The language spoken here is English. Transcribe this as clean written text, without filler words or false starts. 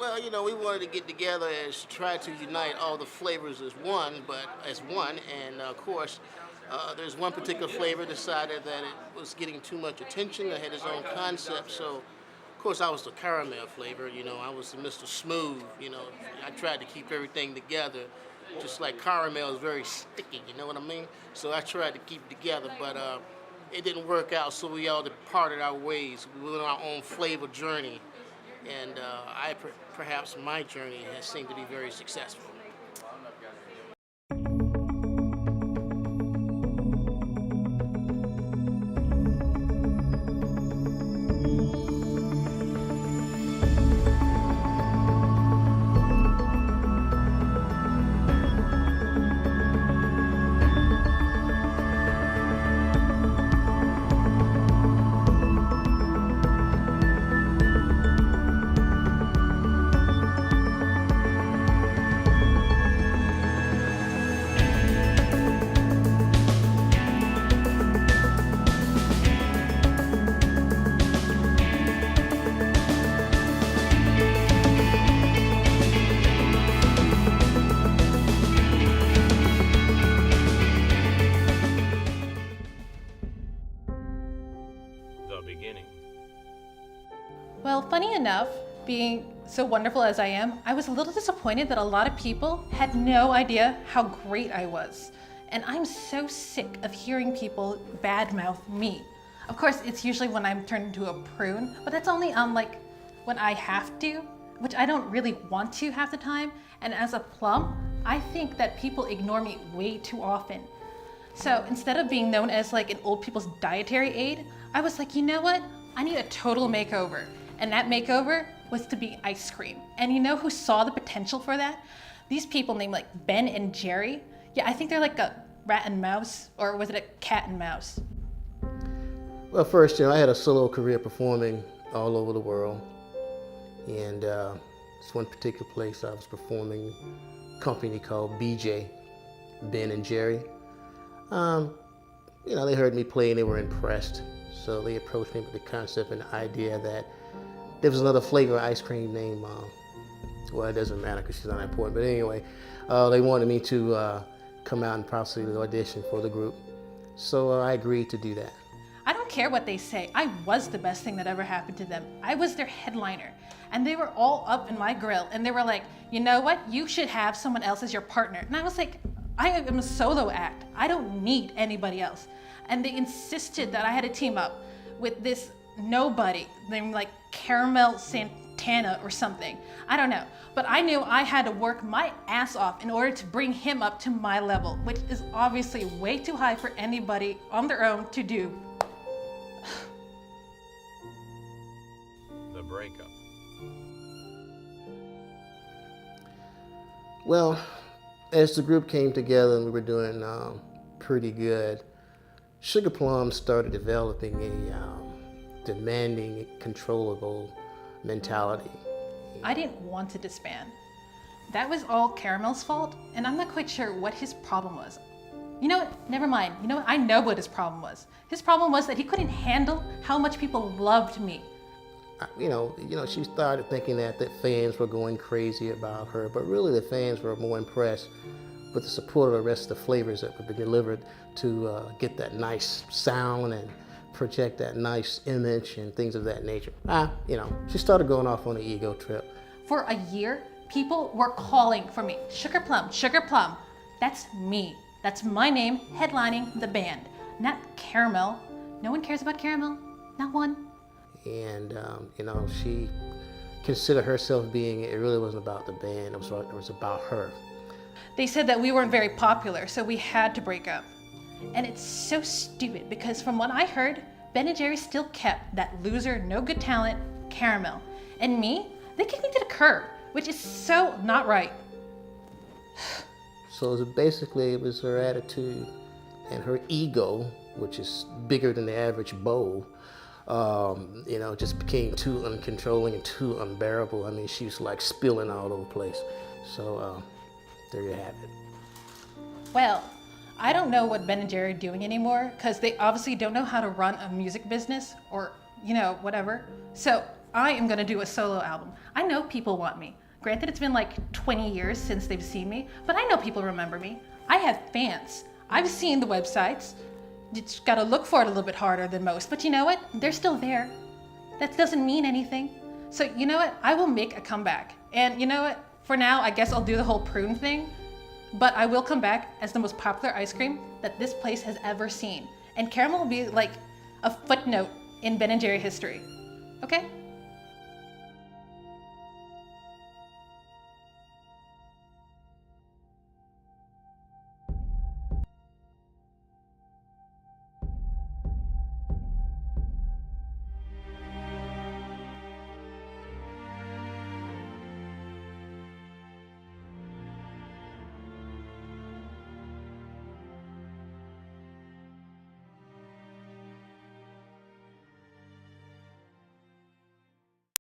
Well, we wanted to get together and try to unite all the flavors as one. And of course, there's one particular flavor decided that it was getting too much attention. It had its own concept. So, of course, I was the caramel flavor. I was the Mr. Smooth. I tried to keep everything together. Just like caramel is very sticky, you know what I mean? So I tried to keep it together, but it didn't work out. So we all departed our ways. We went on our own flavor journey. And perhaps my journey has seemed to be very successful. The beginning. Well, funny enough, being so wonderful as I am, I was a little disappointed that a lot of people had no idea how great I was. And I'm so sick of hearing people badmouth me. Of course, it's usually when I'm turned into a prune, but that's only on when I have to, which I don't really want to half the time. And as a plum, I think that people ignore me way too often. So instead of being known as an old people's dietary aid, I was like, you know what? I need a total makeover. And that makeover was to be ice cream. And you know who saw the potential for that? These people named Ben and Jerry. Yeah, I think they're like a rat and mouse, or was it a cat and mouse? Well, first, I had a solo career performing all over the world. And this one particular place I was performing, a company called BJ, Ben and Jerry. They heard me play and they were impressed. So they approached me with the concept and the idea that there was another flavor of ice cream named, well, it doesn't matter because she's not important. But anyway, they wanted me to come out and possibly audition for the group. So I agreed to do that. I don't care what they say. I was the best thing that ever happened to them. I was their headliner. And they were all up in my grill. And they were like, you know what? You should have someone else as your partner. And I was like, I am a solo act. I don't need anybody else. And they insisted that I had to team up with this nobody named Caramel Santana or something. I don't know. But I knew I had to work my ass off in order to bring him up to my level, which is obviously way too high for anybody on their own to do. The breakup. Well, as the group came together and we were doing pretty good, Sugar Plum started developing a demanding, controllable mentality. I didn't want to disband. That was all Caramel's fault, and I'm not quite sure what his problem was. You know what? Never mind. You know what? I know what his problem was. His problem was that he couldn't handle how much people loved me. She started thinking that the fans were going crazy about her, but really the fans were more impressed with the support of the rest of the flavors that would be delivered to get that nice sound and project that nice image and things of that nature. She started going off on an ego trip. For a year, people were calling for me, Sugar Plum, Sugar Plum. That's me. That's my name headlining the band, not Caramel. No one cares about Caramel, not one. And, she considered herself it really wasn't about the band, it was about her. They said that we weren't very popular, so we had to break up. And it's so stupid because from what I heard, Ben and Jerry still kept that loser, no good talent, Caramel. And me, they kicked me to the curb, which is so not right. So it was her attitude and her ego, which is bigger than the average bowl, just became too uncontrolling and too unbearable. I mean, she was spilling all over the place. So there you have it. Well, I don't know what Ben and Jerry are doing anymore because they obviously don't know how to run a music business or, whatever. So I am gonna do a solo album. I know people want me. Granted, it's been like 20 years since they've seen me, but I know people remember me. I have fans. I've seen the websites. You just gotta look for it a little bit harder than most, but you know what? They're still there. That doesn't mean anything. So you know what? I will make a comeback. And you know what? For now, I guess I'll do the whole prune thing, but I will come back as the most popular ice cream that this place has ever seen. And caramel will be like a footnote in Ben & Jerry history. Okay?